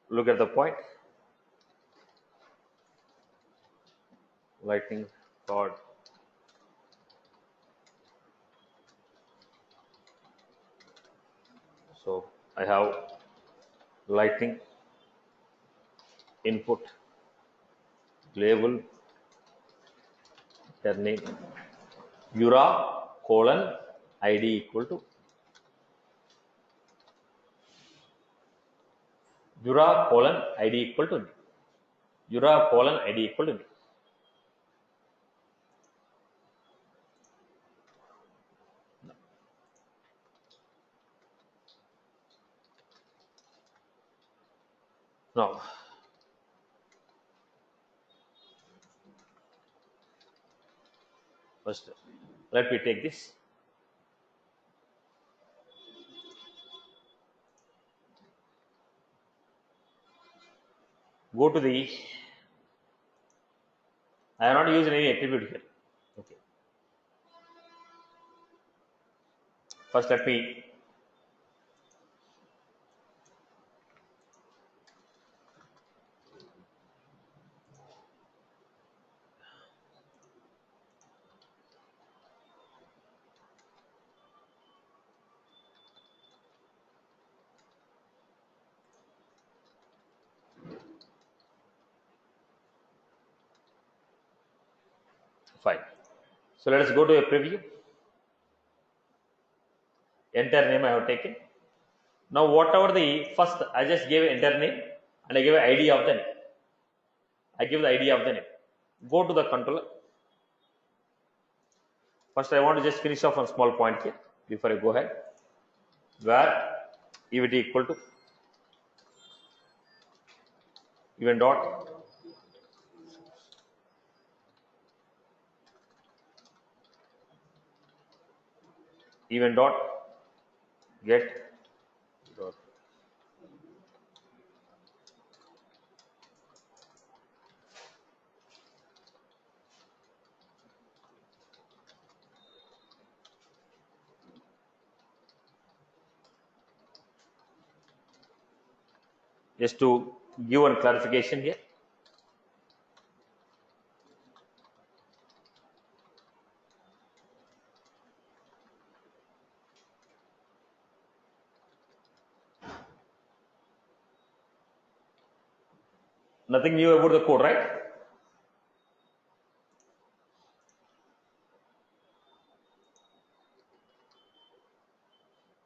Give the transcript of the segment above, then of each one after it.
Look at the point. Lightning rod. So I have lightning input label name Ura colon ID equal to Ura colon ID equal to Ura colon ID equal to now. First, let me take this. Go to the. I have not used any attribute here. Okay. First, let me fine. So let us go to a preview. Enter name I have taken. Now whatever the first, I just gave enter name and I give an ID of the name. I give the ID of the name. Go to the controller. First I want to just finish off one small point here before I go ahead. Where evt equal to event dot event dot get dot just to give one clarification here. Nothing new about the code, right?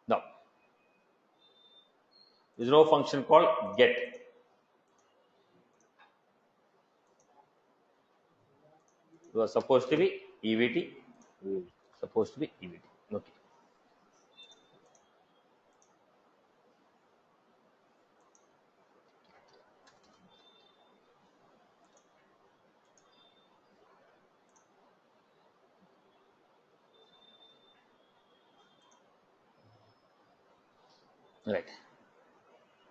No. There is no function called get. It was supposed to be evt. Supposed to be evt. Okay. Right.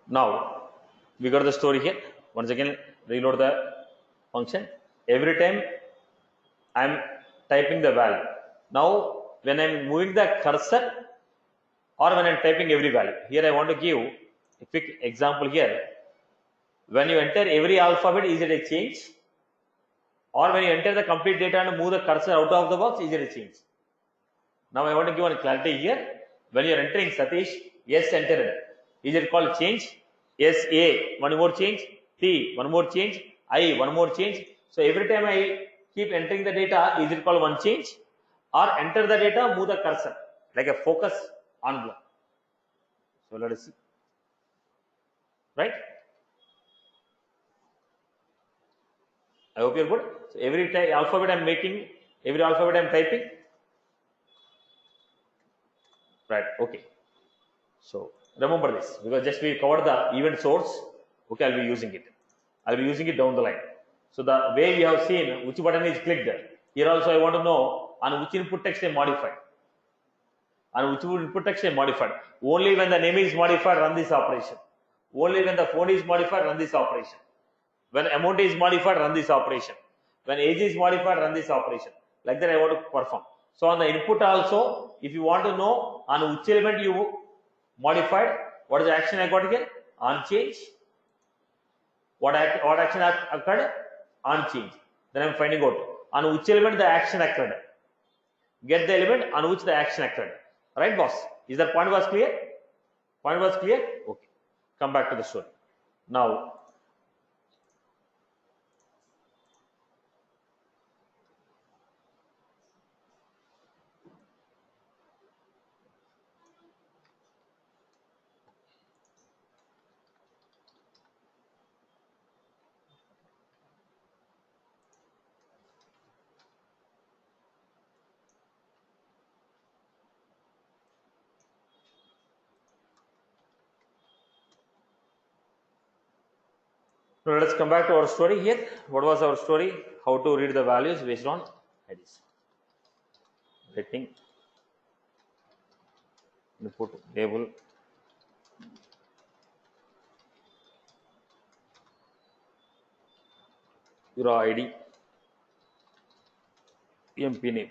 Now we got the story here. Once again, reload the function. Every time I am typing the value. Now when I am moving the cursor or when I am typing every value. Here I want to give a quick example here. When you enter every alphabet, is it a change? Or when you enter the complete data and move the cursor out of the box, is it a change? Now I want to give one clarity here. When you are entering Satish, yes, entered. Is it called change? Yes, A, one more change. T, one more change. I, one more change. So every time I keep entering the data, is it called one change? Or enter the data, move the cursor, like a focus on block. So let us see. Right? I hope you're good. So every alphabet I'm making, every alphabet I'm typing. Right, okay. So remember this, because just we covered the event source. Okay, I'll be using it. I'll be using it down the line. So the way we have seen which button is clicked, here also I want to know on which input text I modified. On which input text I modified. Only when the name is modified, run this operation. Only when the phone is modified, run this operation. When amount is modified, run this operation. When age is modified, run this operation. Like that I want to perform. So on the input also, if you want to know on which element you modified, what is the action I got here? On change, what action occurred? On change. Then I'm finding out on which element the action occurred. Get the element on which the action occurred. Right, boss? Is that point was clear? Point was clear? Okay. Come back to the story. Now, now let us come back to our story here. What was our story? How to read the values based on IDs. Writing, input, label, your ID, EMP name.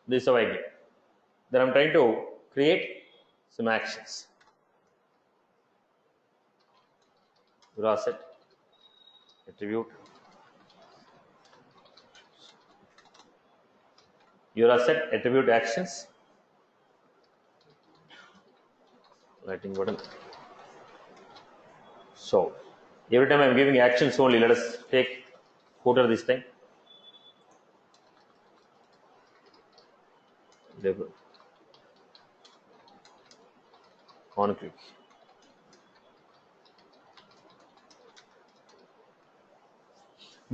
This is how I get. Then I'm trying to create some actions. Raw set, attribute, your set, attribute actions, writing button. So every time I'm giving actions only, let us take footer this time. Label, on click.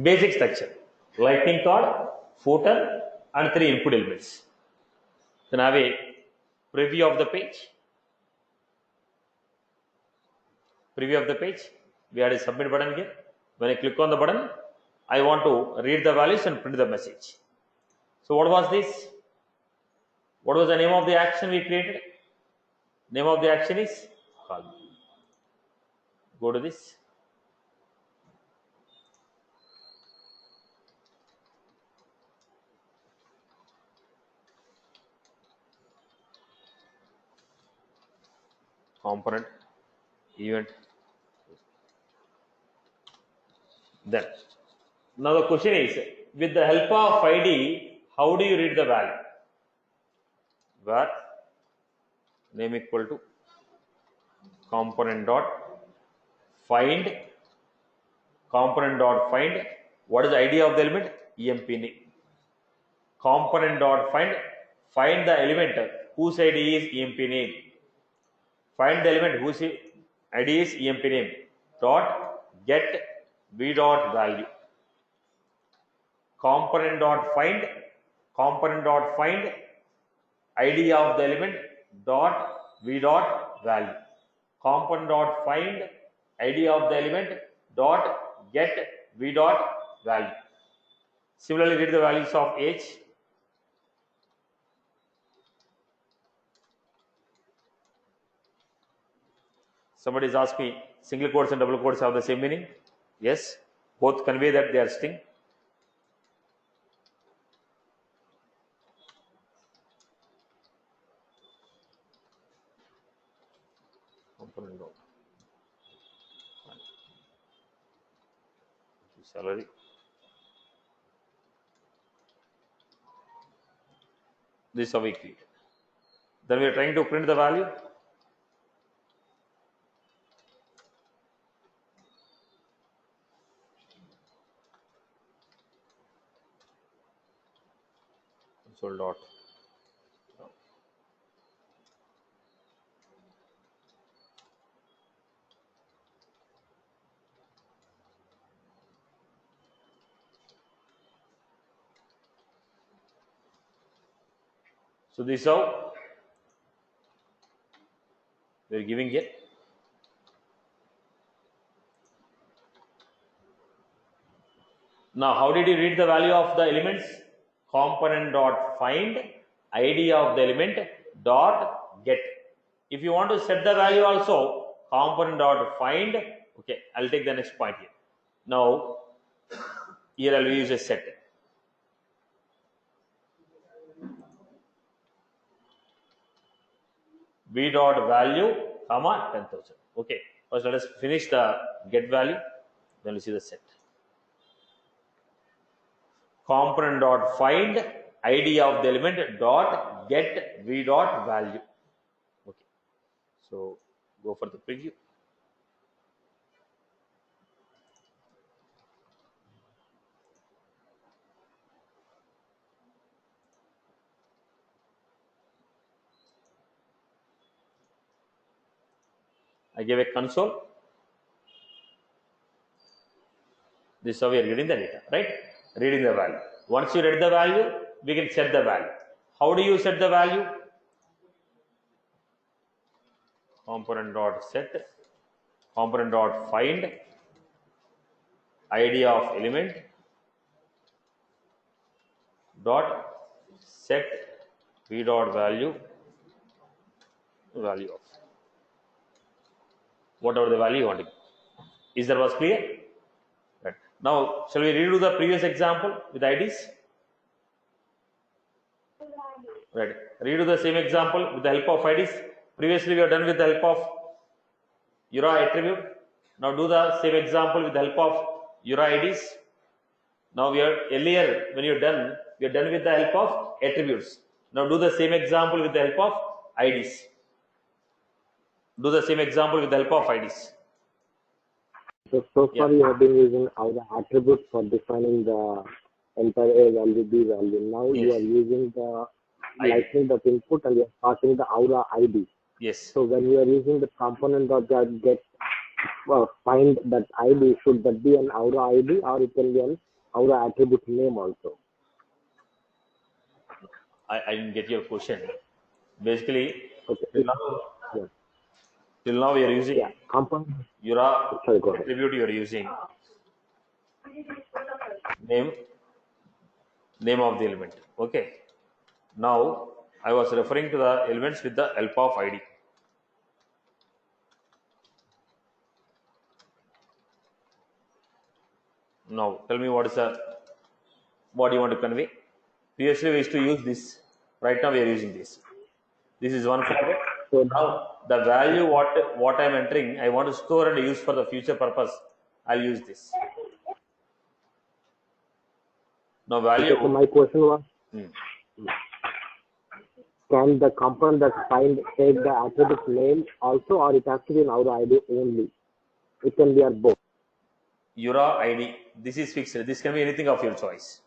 Basic structure, lightning card, footer, and 3 input elements. Then I have a preview of the page. Preview of the page. We had a submit button here. When I click on the button, I want to read the values and print the message. So what was this? What was the name of the action we created? Name of the action is call. Go to this. Component, event. Then, now the question is, with the help of ID, how do you read the value? Where name equal to component dot find, component dot find. What is the ID of the element? EMP name. Component dot find the element whose ID is EMP name. Find the element whose ID is EMP name. Dot get v dot value. Component dot find ID of the element dot v dot value. Component dot find ID of the element dot get v dot value. Similarly, read the values of age. Somebody has asked me, single quotes and double quotes have the same meaning? Yes, both convey that they are string. Component dot salary. This is how we create. Then we are trying to print the value. Console dot. So this is how we are giving it. Now, how did you read the value of the elements? Component dot find id of the element dot get. If you want to set the value also, component dot find. Okay, I'll take the next point here. Now, here I'll use a set. V dot value, comma 10,000. Okay, first let us finish the get value, then we see the set. Component dot find id of the element dot get v dot value. Okay, so go for the preview. I gave a console. This is how we are reading the data, right? Reading the value. Once you read the value, we can set the value. How do you set the value? Component dot set, component dot find id of element dot set v dot value of whatever the value you want to give. Is that was clear? Right. Now, shall we redo the previous example with IDs? Right. Redo the same example with the help of IDs. Previously, we have done with the help of URA attribute. Now, do the same example with the help of URA IDs. Now, we are earlier when you're done, we are done with the help of attributes. Now, do the same example with the help of IDs. Do the same example with the help of IDs. So far you have been using our attributes for defining the entire A value, B value. Now you are using the lightning input and you are passing the Aura ID. Yes. So when you are using the component of that get find that ID, should that be an Aura ID or it can be an Aura attribute name also? I didn't get your question. Basically, okay. Till now we are using component. URA attribute. You are using name of the element. Okay. Now I was referring to the elements with the help of ID. Now tell me what you want to convey. Previously we used to use this. Right now we are using this. This is one format. So now the value what I am entering, I want to store and use for the future purpose. I'll use this. Now value. So my question was, can the component that find take the attribute name also, or it has to be an Aura ID only? It can be both. URA ID. This is fixed. This can be anything of your choice.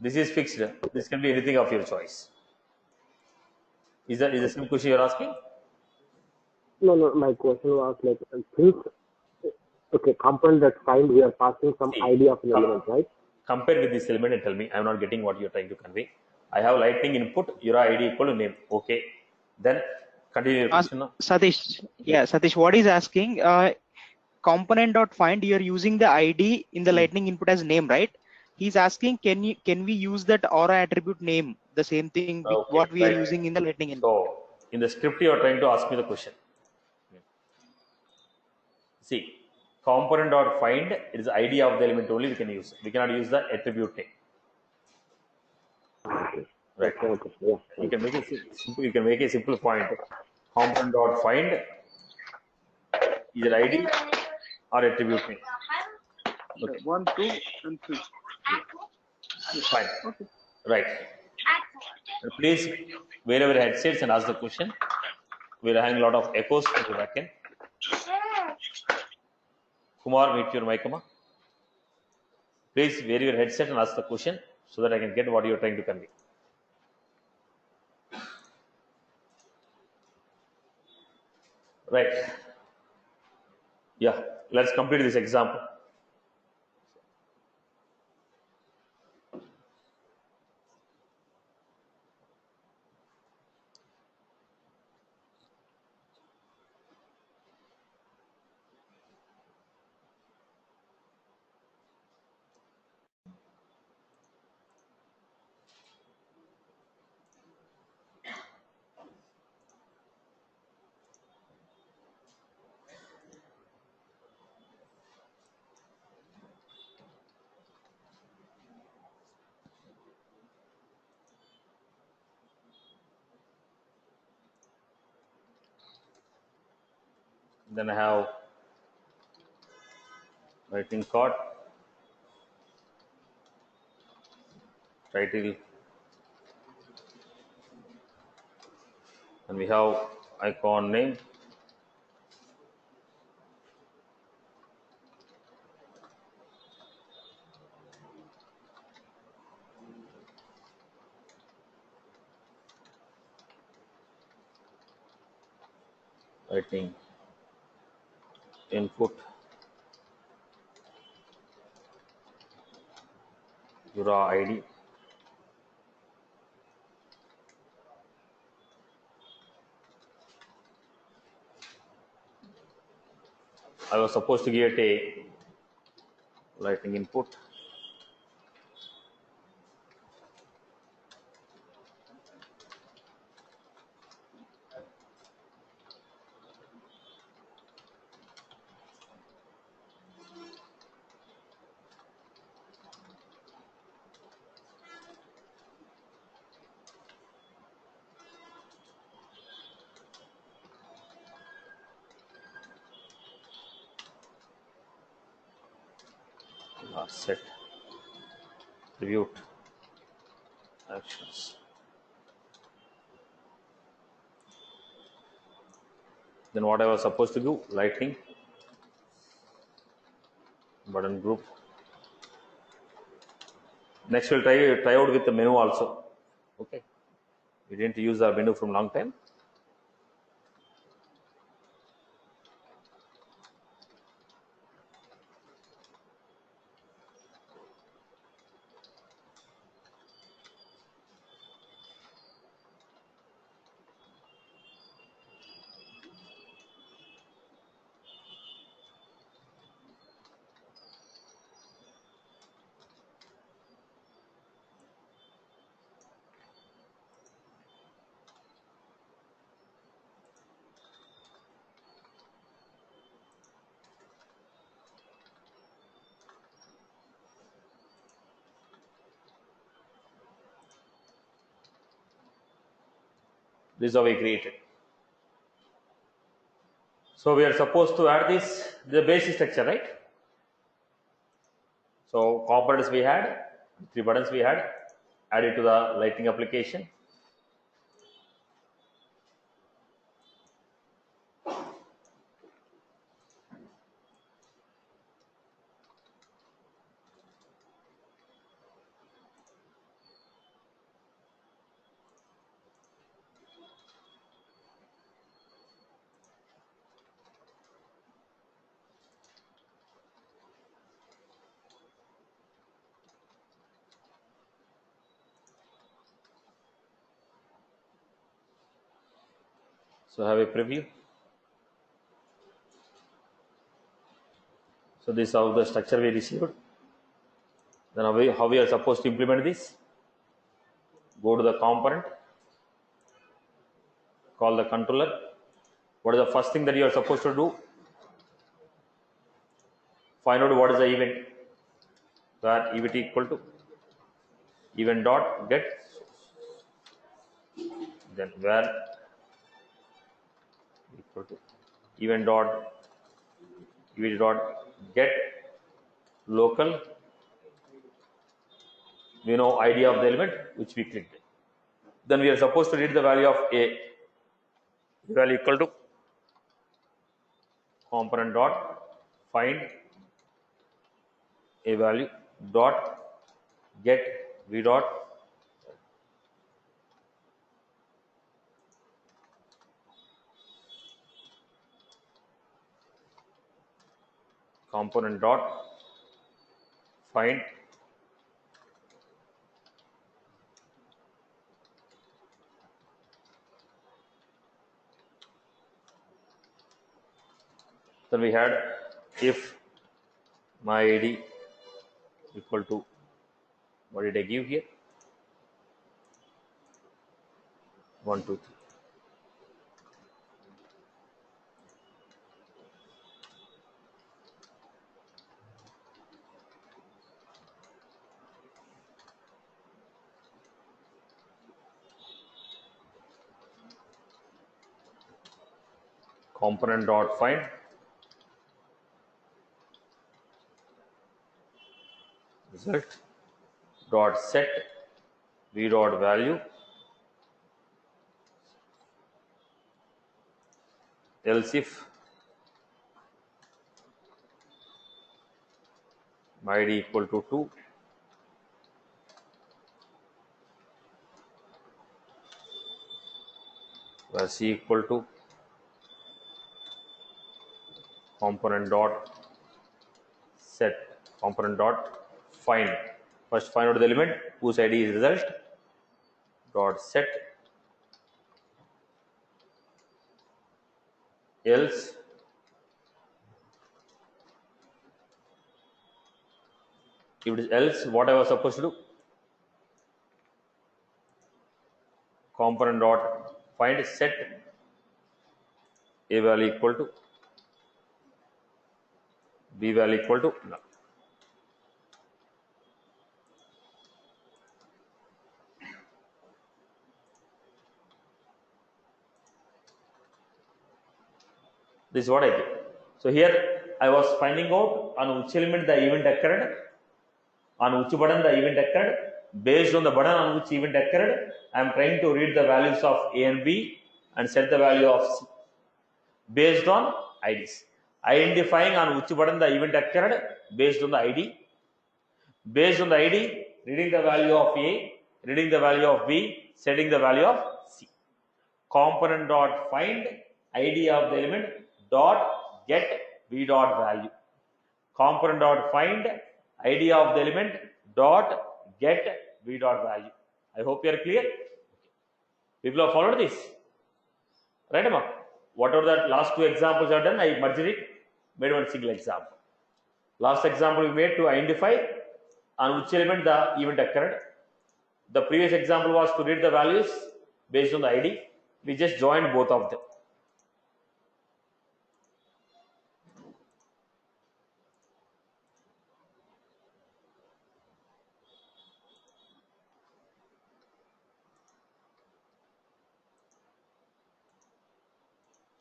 This is fixed. This can be anything of your choice. Is the same question you're asking? No. My question was like, since component that find, we are passing some ID of an element, right? Compare with this element and tell me. I'm not getting what you're trying to convey. I have lightning input. URA ID equal to name. Okay. Then continue your question now. Satish. Yeah, Satish. What is asking? Component dot find. You're using the ID in the lightning input as name, right? He's asking, can we use that Aura attribute name, the same thing what we are using in the lightning input? So in the script you are trying to ask me the question. See, component dot find, it is ID of the element only we can use. We cannot use the attribute name. Right. Yeah. You can make simple. You can make a simple point. Component dot find either ID or attribute name. Okay. 1, 2, and 3. Fine. Okay. Right. Please wear your headsets and ask the question. We're having a lot of echoes from the back end. Kumar, meet your mic, Kumar. Please wear your headset and ask the question so that I can get what you're trying to convey. Right. Yeah. Let's complete this example. Then I have lightning card, title, and we have icon name. Lightning input, Jura ID, I was supposed to get a lightning input. Set preview actions. Then what I was supposed to do, lightning button group. Next we'll try out with the menu also. Okay, we didn't use our menu from long time. This is how we created. So we are supposed to add this, the basic structure, right? So components we had, 3 buttons we had, added to the lightning application. So have a preview. So this is how the structure we received. Then how we are supposed to implement this? Go to the component, call the controller. What is the first thing that you are supposed to do? Find out what is the event. Where event equal to event dot get. Then where equal to event dot get local. We know ID of the element which we clicked. Then we are supposed to read the value of a value equal to component dot find a value dot get v dot component dot find then we had if my id equal to what did I give here 1 2 3 component dot find result dot set v dot value else if id equal to 2 where c equal to component dot set component dot find. First find out the element whose id is result dot set else if it is else, what I was supposed to do? Component dot find set a value equal to b value equal to null. This is what I did. So here I was finding out on which element the event occurred, on which button the event occurred. Based on the button on which event occurred, I am trying to read the values of A and B and set the value of C based on IDs. Identifying on which button the event occurred based on the ID. Based on the ID, reading the value of A, reading the value of B, setting the value of C. Component dot find ID of the element dot get v dot value. Component dot find ID of the element dot get v dot value. I hope you are clear. People have followed this, right? Amma? Whatever that last two examples are done, I merged it, made one single example. Last example we made to identify on which element the event occurred. The previous example was to read the values based on the ID. We just joined both of them.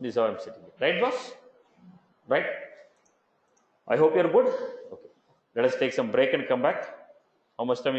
This is how I'm setting it. Right, boss? Right? I hope you're good. Okay. Let us take some break and come back. How much time?